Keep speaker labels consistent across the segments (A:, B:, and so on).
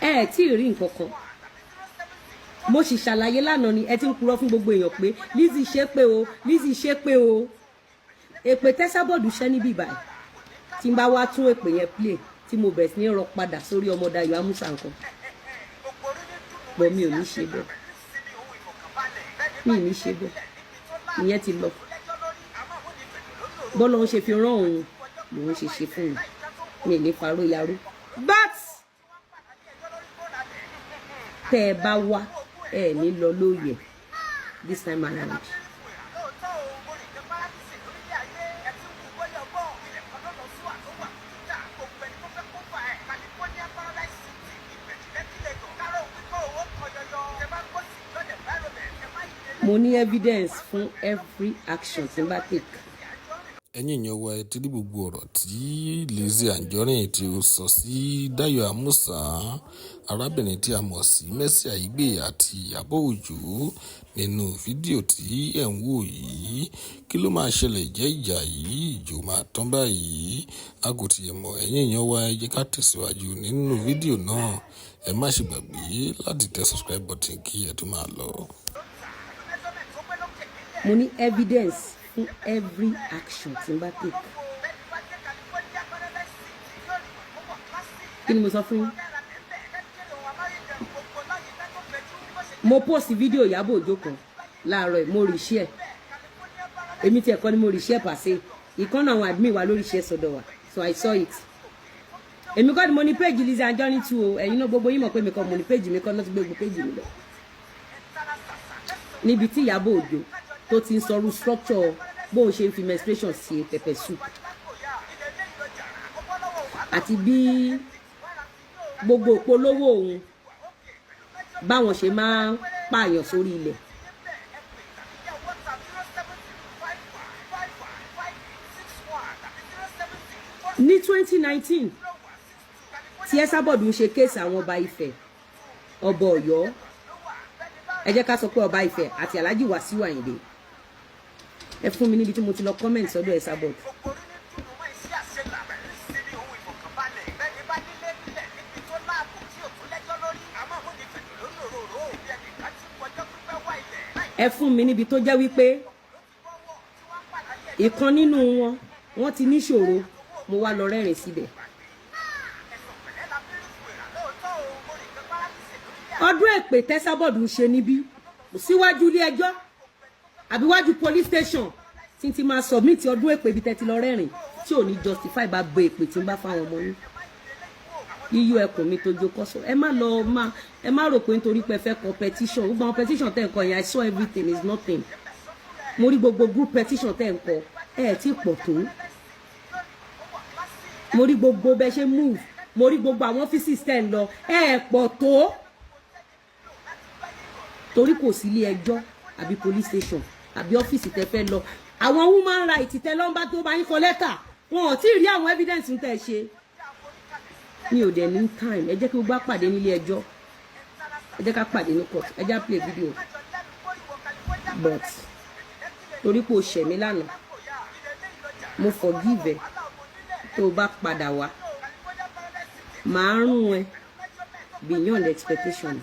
A: ẹ tí ì rí nǹkan kan mo sì ṣàlàyé lánàá ni ẹ ti ń purọ́ fún gbogbo èèyàn pé Lizzy ṣe pé o Lizzy ṣe pé o èpè tẹ́sábọ̀dù ṣẹ́ níbí báyìí tí n bá wá tún èpè yẹn play tí mo bẹ̀rẹ̀ sí ní rọ padà sórí ọmọ Dayo Amusa nǹkan bọ́ mi ò ní ṣe bẹ́ẹ̀ mi ò ní ṣe bẹ́ẹ̀ ìyẹn ti lọ bọ́lá ń ṣe fi rán òun lòun ṣe ṣe fún mi ní faró yarú but tẹ́ ẹ bá wá ẹ ní lọ lóye this time around. Mo ní evidence fún every action tí n bá take.
B: Ẹ̀yin èèyàn wa ẹ ti rí gbogbo ọ̀rọ̀ tí Lizzy Anjorin tí ó sọ sí Dayo Amusa, arábìnrin tí a mọ̀ sí Mercy AIGBE àti IYABO Ojo nínú fídíò tí ẹ̀ ń wò yìí. Kí ló máa ṣẹlẹ̀ jẹ́ ìjà yìí? Ìjò máa tán báyìí. A kò tiẹ̀ mọ̀. Ẹ̀yin èèyàn wa ẹ jẹ́ ká tẹ̀síwájú nínú fídíò náà. Ẹ má ṣe gbàgbé láti tẹ subscribe button kí ẹ tó máa lọ.
A: Mo ní evidence fún every action tí n bá take. Kí ni mo sọ fún yín? Mo post fídíò IYABO Ojo kan láàárọ̀ mo rí share. Èmi tí ẹ̀kọ́ ni mo rí share pàṣẹ. Ìkan náà àwọn admin wa lórí share sọ́dọ̀ wa. So I saw it. Èmi kọ́ ni mo ní page Lizzy Anjorin too o. Ẹ̀yin náà gbogbo yín mọ̀ pé mi kọ́ mo ní page mi kọ́ lọ́ti gbogbo page mi lọ. Níbi tí IYABO Ojo tó ti ń sọrú structure bóun ṣe ń fi menstruation sí pepper soup àti bí gbogbo ìpolówó òun báwọn ṣe máa ń pààyàn sórí ilẹ̀. Ní 2019 tí Esabod ń ṣe kéèsì àwọn ọba Ifẹ̀ ọba Ọ̀yọ́ ẹ jẹ́ ká sọ pé ọba Ifẹ̀ àti Alhaji Wasiu Ayinde ẹ fún mi níbi tí mo ti lọ comment sọ́dọ̀ Esabod. Ẹ fún mi níbi tó jẹ́ wípé ìkan nínú wọn ti níṣòro mo wá lọ rẹ́rìn síbẹ̀. Ọdún èpè tẹ́sábọ̀d ń ṣe níbí síwájú ilé ẹjọ́ àbí wájú police station tí ti máa submit ọdún èpè bí tẹ́tí lọ rẹ́rìn tí ò ní justify bá gbé èpè tí ń bá fáwọn ọmọ ní yíyọ ẹkùn mi tó jókòó sọ ẹ má rò pé nítorí pé ẹ fẹ́ kọ petition gbogbo àwọn petition tẹ́ ń kọ yẹn I saw everything is nothing. Mo rí gbogbo group petition tẹ́ ń kọ ẹ tí pọ̀ tó. Mo rí gbogbo bẹ́ ṣe move mo rí gbogbo àwọn offices tẹ́ ń lọ ẹ pọ̀ tó. Torí kò sí ilé ẹjọ́ àbí police station àbí ọ́fíìsì tẹ́ fẹ́ lọ àwọn human rights tẹ́ lọ́nbá tó bá yín kọ lẹ́tà wọn ò tí ì rí àwọn evidence tẹ́ ṣe. Mi ò dẹ̀ ní time ẹ jẹ́ kí gbogbo pàdé nílé ẹjọ́ ẹ jẹ́ ká pàdé ní court ẹ jẹ́ play video but torí pé o ṣẹ̀ mí lánàá mo forgive ẹ tó o bá padà wá màá rún ẹ beyond expectation.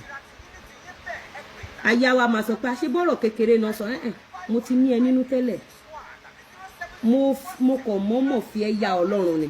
A: Aya wa máa sọ pé àṣebọ̀rọ̀ kékeré náà sọ mo ti ní ẹ nínú tẹ́lẹ̀ mo kàn mọ́mọ́ fi ẹ ya Ọlọ́run ni.